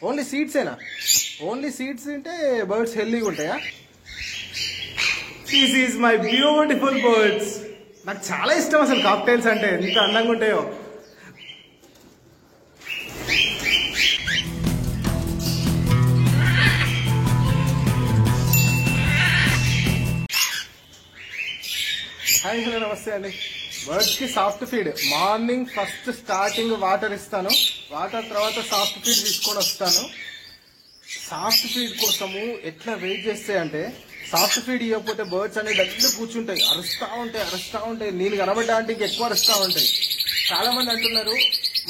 Only సీడ్సేనా? Only seeds తింటే birds హెల్దీగా ఉంటాయా? This is my beautiful birds. నాకు చాలా ఇష్టం అసలు కాక్టైల్స్ అంటే, ఎంత అందంగా ఉంటాయో. హాయ్ హలో నమస్తే అండి. బర్డ్స్ కి soft feed morning first starting water ఇస్తాను, వాటర్ తర్వాత సాఫ్ట్ ఫీడ్ తీసుకొని వస్తాను. సాఫ్ట్ ఫీడ్ కోసము ఎట్లా వెయిట్ చేస్తాయి అంటే, సాఫ్ట్ ఫీడ్ ఇవ్వకపోతే బర్డ్స్ అనేవి డల్లు కూర్చుంటాయి, అరుస్తా ఉంటాయి. నేను కనబడ్డా అంటే ఇంకెక్కువ అరుస్తా ఉంటాయి. చాలా మంది అంటున్నారు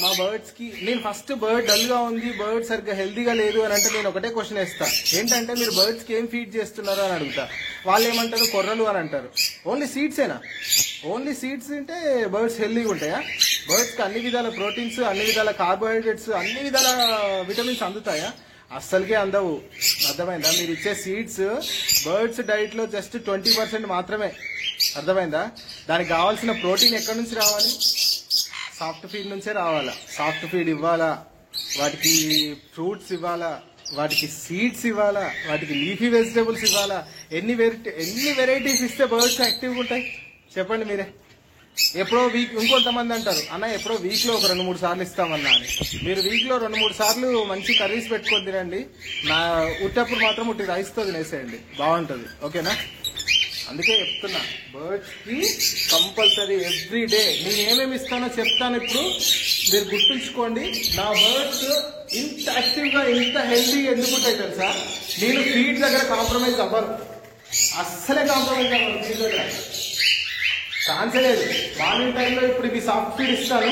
మా బర్డ్స్ కి, నేను ఫస్ట్ బర్డ్ డల్ గా ఉంది, బర్డ్ సరిగ్గా హెల్దీగా లేదు అని అంటే నేను ఒకటే క్వశ్చన్ వేస్తా, ఏంటంటే మీరు బర్డ్స్ కి ఏం ఫీడ్ చేస్తున్నారు అని అడుగుతా. వాళ్ళు ఏమంటారు, కొర్రలు అని అంటారు. ఓన్లీ సీడ్సేనా? ఓన్లీ సీడ్స్ తింటే బర్డ్స్ హెల్దీగా ఉంటాయా? బర్డ్స్ కి అన్ని విధాల ప్రోటీన్స్, అన్ని విధాల కార్బోహైడ్రేట్స్, అన్ని విధాల విటమిన్స్ అందుతాయా? అస్సలకే అందవు. అర్థమైందా? మీరు ఇచ్చే సీడ్స్ బర్డ్స్ డైట్ లో జస్ట్ 20% మాత్రమే. అర్థమైందా? దానికి కావాల్సిన ప్రోటీన్ ఎక్కడి నుంచి రావాలి? సాఫ్ట్ ఫీడ్ నుంచే రావాలా. సాఫ్ట్ ఫీడ్ ఇవ్వాలా, వాటికి ఫ్రూట్స్ ఇవ్వాలా, వాటికి సీడ్స్ ఇవ్వాలా, వాటికి లీఫీ వెజిటేబుల్స్ ఇవ్వాలా. ఎన్ని వెరైటీస్ ఇస్తే బర్డ్స్ యాక్టివ్గా ఉంటాయి చెప్పండి మీరే. ఎప్పుడో వీక్, ఇంకొంతమంది అంటారు అన్న ఎప్పుడో వీక్ లో ఒక 2-3 సార్లు ఇస్తామన్నా అని. మీరు వీక్ లో 2-3 సార్లు మంచి కర్రీస్ పెట్టుకొని తినండి, నా ఉట్టప్పుడు మాత్రం ఉట్టి రైస్ తో తినేసేయండి, బాగుంటుంది. ఓకేనా? అందుకే చెప్తున్నా, బర్డ్స్ కి కంపల్సరీ ఎవ్రీ డే నేను ఏమేమి ఇస్తానో చెప్తాను. ఇప్పుడు మీరు గుర్తుంచుకోండి, నా బర్డ్స్ ఇంత యాక్టివ్ గా ఇంత హెల్దీగా ఎందుకుంటాయి తెలుసా? నేను ఫీడ్ దగ్గర కాంప్రమైజ్ అవ్వను, అస్సలే కాంప్రమైజ్ అవ్వను. ఫీడ్ దగ్గర ఛాన్సే లేదు. మార్నింగ్ టైంలో ఇప్పుడు ఇది సాఫ్ట్ ఫీడ్ ఇస్తాను.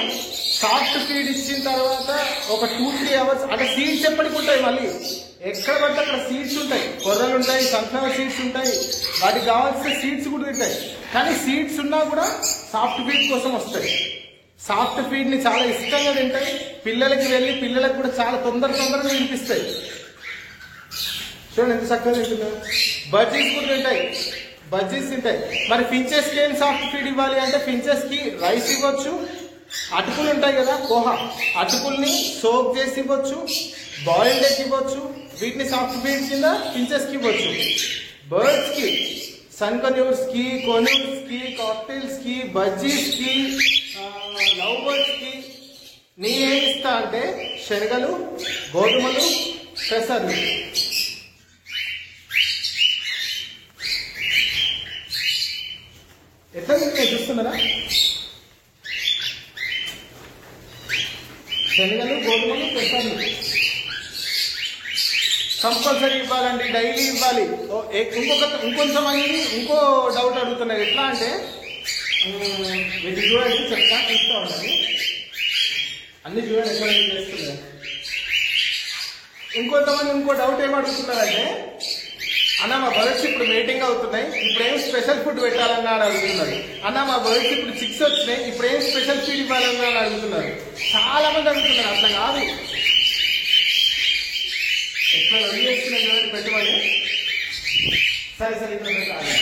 సాఫ్ట్ ఫీడ్ ఇచ్చిన తర్వాత ఒక 2-3 అవర్స్ అంటే సీడ్స్ ఎప్పటికి ఉంటాయి, మళ్ళీ ఎక్కడ పడితే అక్కడ సీడ్స్ ఉంటాయి, కొర్రలు ఉంటాయి, సన్ఫ్లవర్ సీడ్స్ ఉంటాయి, వాటికి కావాల్సిన సీడ్స్ కూడా ఉంటాయి. కానీ సీడ్స్ ఉన్నా కూడా సాఫ్ట్ ఫీడ్ కోసం వస్తాయి. సాఫ్ట్ ఫీడ్ ని చాలా ఇష్టంగా తింటాయి. పిల్లలకి వెళ్ళి పిల్లలకు కూడా చాలా తొందరగా తినిపిస్తాయి. చూడండి ఎంత చక్కగా తింటున్నారు. బజ్జీస్ కూడా తింటాయి, బజ్జీస్ తింటాయి. మరి ఫించెస్ కి ఏం సాఫ్ట్ ఫీడ్ ఇవ్వాలి అంటే, ఫించెస్ కి రైస్ ఇవ్వచ్చు, అటుకులు ఉంటాయి కదా పోహా, అటుకుల్ని సోక్ చేసి ఇవ్వచ్చు, బాయిల్డ్ ఎగ్ ఇవ్వచ్చు. వీటిని సాఫ్ట్ ఫీడ్ కింద ఫించెస్ కి ఇవ్వచ్చు. బర్డ్స్ కి సన్ కన్యూర్స్ కి, కొన్యూర్స్ కి, కాక్టైల్స్ కి, బజ్జీస్ కి, లవ్ బర్డ్స్ కి నేనేం ఇస్తా అంటే శనగలు, గోధుమలు, పెసర్లు. ఎట్లా చూస్తున్నారా? శనగలు, గోధుమలు, పెసర్లు కంపల్సరీ ఇవ్వాలండి, డైలీ ఇవ్వాలి. ఇంకొంతమంది ఇంకో డౌట్ అడుగుతున్నారు, ఎట్లా అంటే వీటి చూడండి చెప్తా, చూస్తూ ఉండండి, అన్ని చూడండి ఎట్లా చేస్తున్నారు. ఇంకొంతమంది ఇంకో డౌట్ ఏమడుగుతున్నారంటే, అన్న మా బర్డ్స్ ఇప్పుడు మీటింగ్ అవుతున్నాయి, ఇప్పుడు ఏం స్పెషల్ ఫుడ్ పెట్టాలన్నా అని అడుగుతున్నారు. అన్న మా బర్డ్స్ ఇప్పుడు 6 వచ్చినాయి, ఇప్పుడు ఏం స్పెషల్ ఫీడ్ ఇవ్వాలన్నా అని అడుగుతున్నారు. చాలా మంది అడుగుతున్నారు. అట్లా కాదు, ఎట్లా రెడీ చేస్తున్నాయి పెట్టుబడి. సరే ఇప్పుడు పెట్టాలి,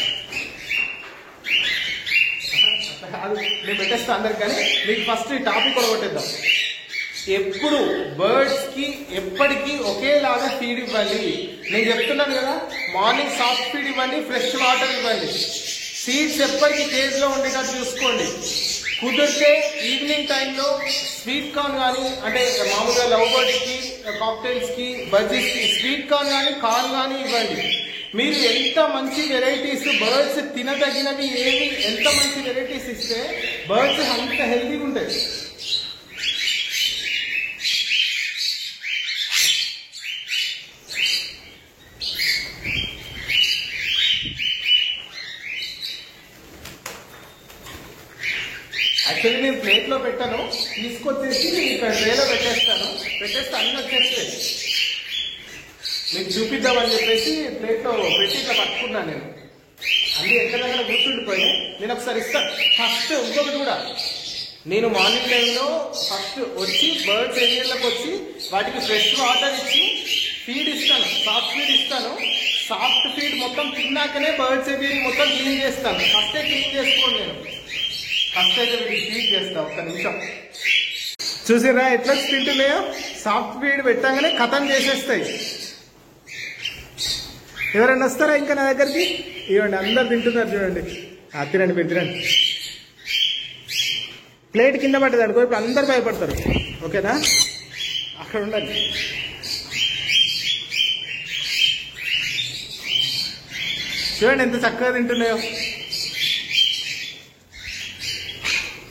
అట్లా కాదు, నేను పెట్టేస్తా అందరికి. కానీ మీకు ఫస్ట్ ఈ టాపిక్ కూడా కొట్టేద్దాం. ఎప్పుడు బర్డ్స్ కి ఎప్పటికీ ఒకేలాగా ఫీడ్ ఇవ్వండి. నేను చెప్తున్నాను కదా, మార్నింగ్ సాఫ్ట్ ఫీడ్ ఇవ్వండి, ఫ్రెష్ వాటర్ ఇవ్వండి. సీడ్స్ ఎప్పటికీ కేజ్ లో ఉండేటట్టు చూసుకోండి. కుదిరితే ఈవినింగ్ టైంలో స్వీట్ కార్న్ కానీ, అంటే మామూలుగా లవ్ బర్డ్స్ కి, కాక్టైల్స్ కి, బజ్జీస్ కి స్వీట్ కార్న్ కానీ ఇవ్వండి. మీరు ఎంత మంచి వెరైటీస్, బర్డ్స్ తినదగినవి ఏవి, ఎంత మంచి వెరైటీస్ ఇస్తే బర్డ్స్ అంత హెల్తీగా ఉంటాయి. యాక్చువల్లీ నేను ప్లేట్ లో పెట్టాను, తీసుకొచ్చేసి ఇక్కడ ట్రేలో పెట్టేస్తే అన్ని వచ్చేస్తాయి. మీకు చూపిద్దామని చెప్పేసి ప్లేట్ లో పెట్టి ఇట్లా పట్టుకున్నాను. నేను అన్ని ఎక్కడ దగ్గర కూర్చుండిపోయి నేను ఒకసారి ఇస్తాను. ఫస్ట్ ఇంకొకటి కూడా, నేను మార్నింగ్ టైంలో ఫస్ట్ వచ్చి బర్డ్స్ ఏరియాలోకి వచ్చి వాటికి ఫ్రెష్ వాటర్ ఇచ్చి ఫీడ్ ఇస్తాను, సాఫ్ట్ ఫీడ్ ఇస్తాను. సాఫ్ట్ ఫీడ్ మొత్తం తిన్నాకనే బర్డ్స్ ఏరియా మొత్తం క్లీన్ చేస్తాను. ఫస్టే క్లీన్ చేసుకోండి. నేను ఫస్ట్ అయితే వీటికి ఫీడ్ చేస్తా. ఒక్క నిమిషం చూసిరా ఎట్లా తింటున్నాయో. సాఫ్ట్ ఫీడ్ పెట్టగానే కథం చేసేస్తాయి. ఎవరైనా వస్తారా ఇంకా నా దగ్గరికి? ఇవ్వండి, అందరు తింటున్నారు చూడండి. తినండి, మీరు తినండి. ప్లేట్ కింద పడ్డది అనుకో, ఇప్పుడు అందరు భయపడతారు. ఓకేనా? అక్కడ ఉండండి. చూడండి ఎంత చక్కగా తింటున్నాయో.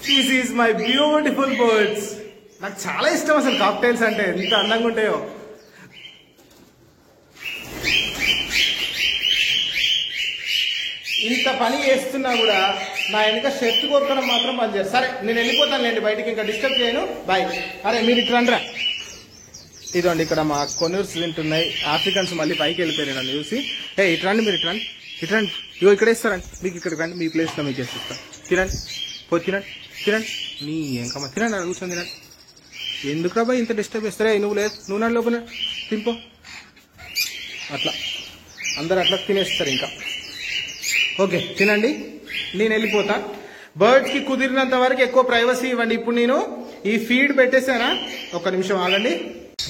This is my beautiful birds. నాకు చాలా ఇష్టం అసలు కాక్టైల్స్ అంటే, ఎంత అందంగా ఉంటాయో. ఇంత పని చేస్తున్నా కూడా నా వెనక షర్ట్ కొట్టడం మాత్రం పని చేస్తారు. సరే నేను వెళ్ళిపోతాను లేండి బయటికి, ఇంకా డిస్టర్బ్ చేయను. బాయ్. అరే మీరు ఇట్లా రండిరా. ఇదండి ఇక్కడ మా కొనూర్స్ తింటున్నాయి. ఆఫ్రికన్స్ మళ్ళీ పైకి వెళ్ళిపోయారు నన్ను చూసి. ఇటు రండి, మీరు ఇటు రండి. ఇగో ఇక్కడ ఇస్తారండి, మీకు ఇక్కడికి రండి, మీ ప్లేస్లో మీకు వేసిస్తాను. తినండి, పోయి తినండి. నీ ఎంకమ్మ తినండి, అక్కడ కూర్చొని తినండి. ఎందుకు రాబా ఇంత డిస్టర్బ్ చేస్తారా? నువ్వు లేదు, నువ్వు నా లోపల తింపో. అట్లా అందరు అట్లా తినేస్తారు. ఇంకా ఓకే తినండి, నేను వెళ్ళిపోతా. బర్డ్స్ కి కుదిరినంత వరకు ఎక్కువ ప్రైవసీ ఇవ్వండి. ఇప్పుడు నేను ఈ ఫీడ్ పెట్టేశానా, ఒక్క నిమిషం ఆగండి.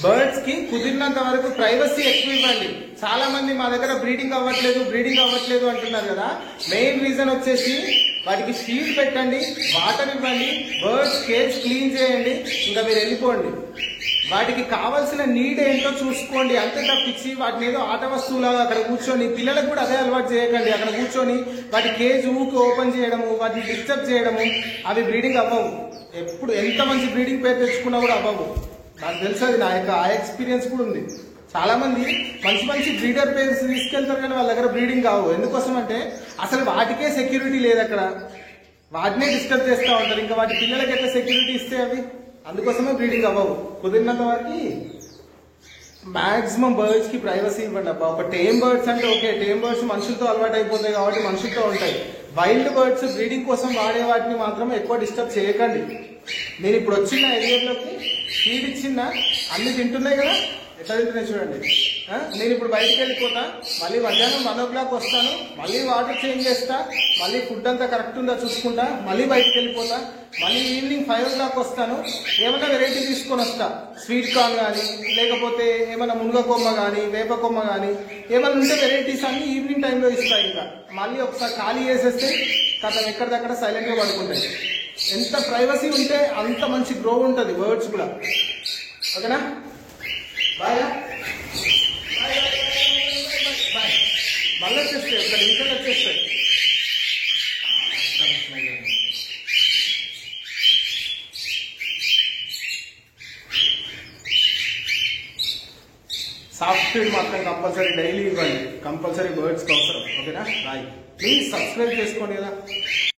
బర్డ్స్ కి కుదిరినంత వరకు ప్రైవసీ ఎక్కువ ఇవ్వండి. చాలా మంది మా దగ్గర బ్రీడింగ్ అవ్వట్లేదు అంటున్నారు కదా. మెయిన్ రీజన్ వచ్చేసి వాటికి ఫీడ్ పెట్టండి, వాటర్ ఇవ్వండి, బర్డ్స్ కేజ్ క్లీన్ చేయండి, ఇంకా మీరు వెళ్ళిపోండి. వాటికి కావాల్సిన నీడ్ ఏంటో చూసుకోండి. అంతే తప్పించి వాటిని ఏదో ఆట వస్తువులాగా అక్కడ కూర్చొని, పిల్లలకు కూడా అదే అలవాటు చేయకండి. అక్కడ కూర్చొని వాటి కేజ్ ఊకి ఓపెన్ చేయడము, వాటిని డిస్టర్బ్ చేయడము, అవి బ్రీడింగ్ అవ్వవు. ఎప్పుడు ఎంత మంచి బ్రీడింగ్ పేరు తెచ్చుకున్నా కూడా అవ్వవు. నాకు తెలుసు, అది నా యొక్క ఆ ఎక్స్పీరియన్స్ కూడా ఉంది. చాలా మంది మంచి బ్రీడర్ పేర్స్ తీసుకెళ్తారు కానీ వాళ్ళ దగ్గర బ్రీడింగ్ కావు. ఎందుకోసం అంటే అసలు వాటికే సెక్యూరిటీ లేదు అక్కడ, వాటినే డిస్టర్బ్ చేస్తూ ఉంటారు. ఇంకా వాటి పిల్లలకి ఎట్లా సెక్యూరిటీ ఇస్తే అవి, అందుకోసమే బ్రీడింగ్ అవ్వవు. కుదిరినంత వరకు మాక్సిమం బర్డ్స్ కి ప్రైవసీ ఇవ్వండి అబ్బా. ఒక టేమ్ బర్డ్స్ అంటే ఓకే, టేమ్ బర్డ్స్ మనుషులతో అలవాటు అయిపోతాయి కాబట్టి మనుషులతో ఉంటాయి. వైల్డ్ బర్డ్స్ బ్రీడింగ్ కోసం వాడే వాటిని మాత్రం ఎక్కువ డిస్టర్బ్ చేయకండి. నేను ఇప్పుడు వచ్చిన ఏరియాలోకి ఫీడ్ ఇచ్చిన అన్ని తింటున్నాయి కదా, ఎట్లా తింటున్నాయి చూడండి. నేను ఇప్పుడు బయటికి వెళ్ళిపోతా, మళ్ళీ మధ్యాహ్నం 1 o'clock వస్తాను, మళ్ళీ వాటర్ చేంజ్ చేస్తా, మళ్ళీ ఫుడ్ అంతా కరెక్ట్ ఉందా చూసుకుంటా, మళ్ళీ బయటికి వెళ్ళిపోతా, మళ్ళీ ఈవినింగ్ 5 o'clock వస్తాను. ఏమైనా వెరైటీ తీసుకొని వస్తా, స్వీట్ కార్న్ కానీ, లేకపోతే ఏమైనా మునగ కొమ్మ కానీ, వేప కొమ్మ కానీ, ఏమైనా ఉంటే వెరైటీస్ అన్ని ఈవినింగ్ టైంలో ఇస్తా. ఇంకా మళ్ళీ ఒకసారి ఖాళీ చేసేస్తే కథ ఎక్కడిదక్కడ సైలెంట్గా పడుకుంటాయి. ఎంత ప్రైవసీ ఉంటే అంత మంచి గ్రో ఉంటుంది బర్డ్స్ కూడా. ఓకేనా? బాయ్. మళ్ళీ వచ్చేస్తాయి, ఒక నిమిషంలో వచ్చేస్తాయి. సాఫ్ట్ ఫీడ్ మాత్రం కంపల్సరీ డైలీ ఇవ్వండి, కంపల్సరీ బర్డ్స్కి అవసరం. ఓకేనా? బాయ్. ప్లీజ్ సబ్స్క్రైబ్ చేసుకోండి కదా.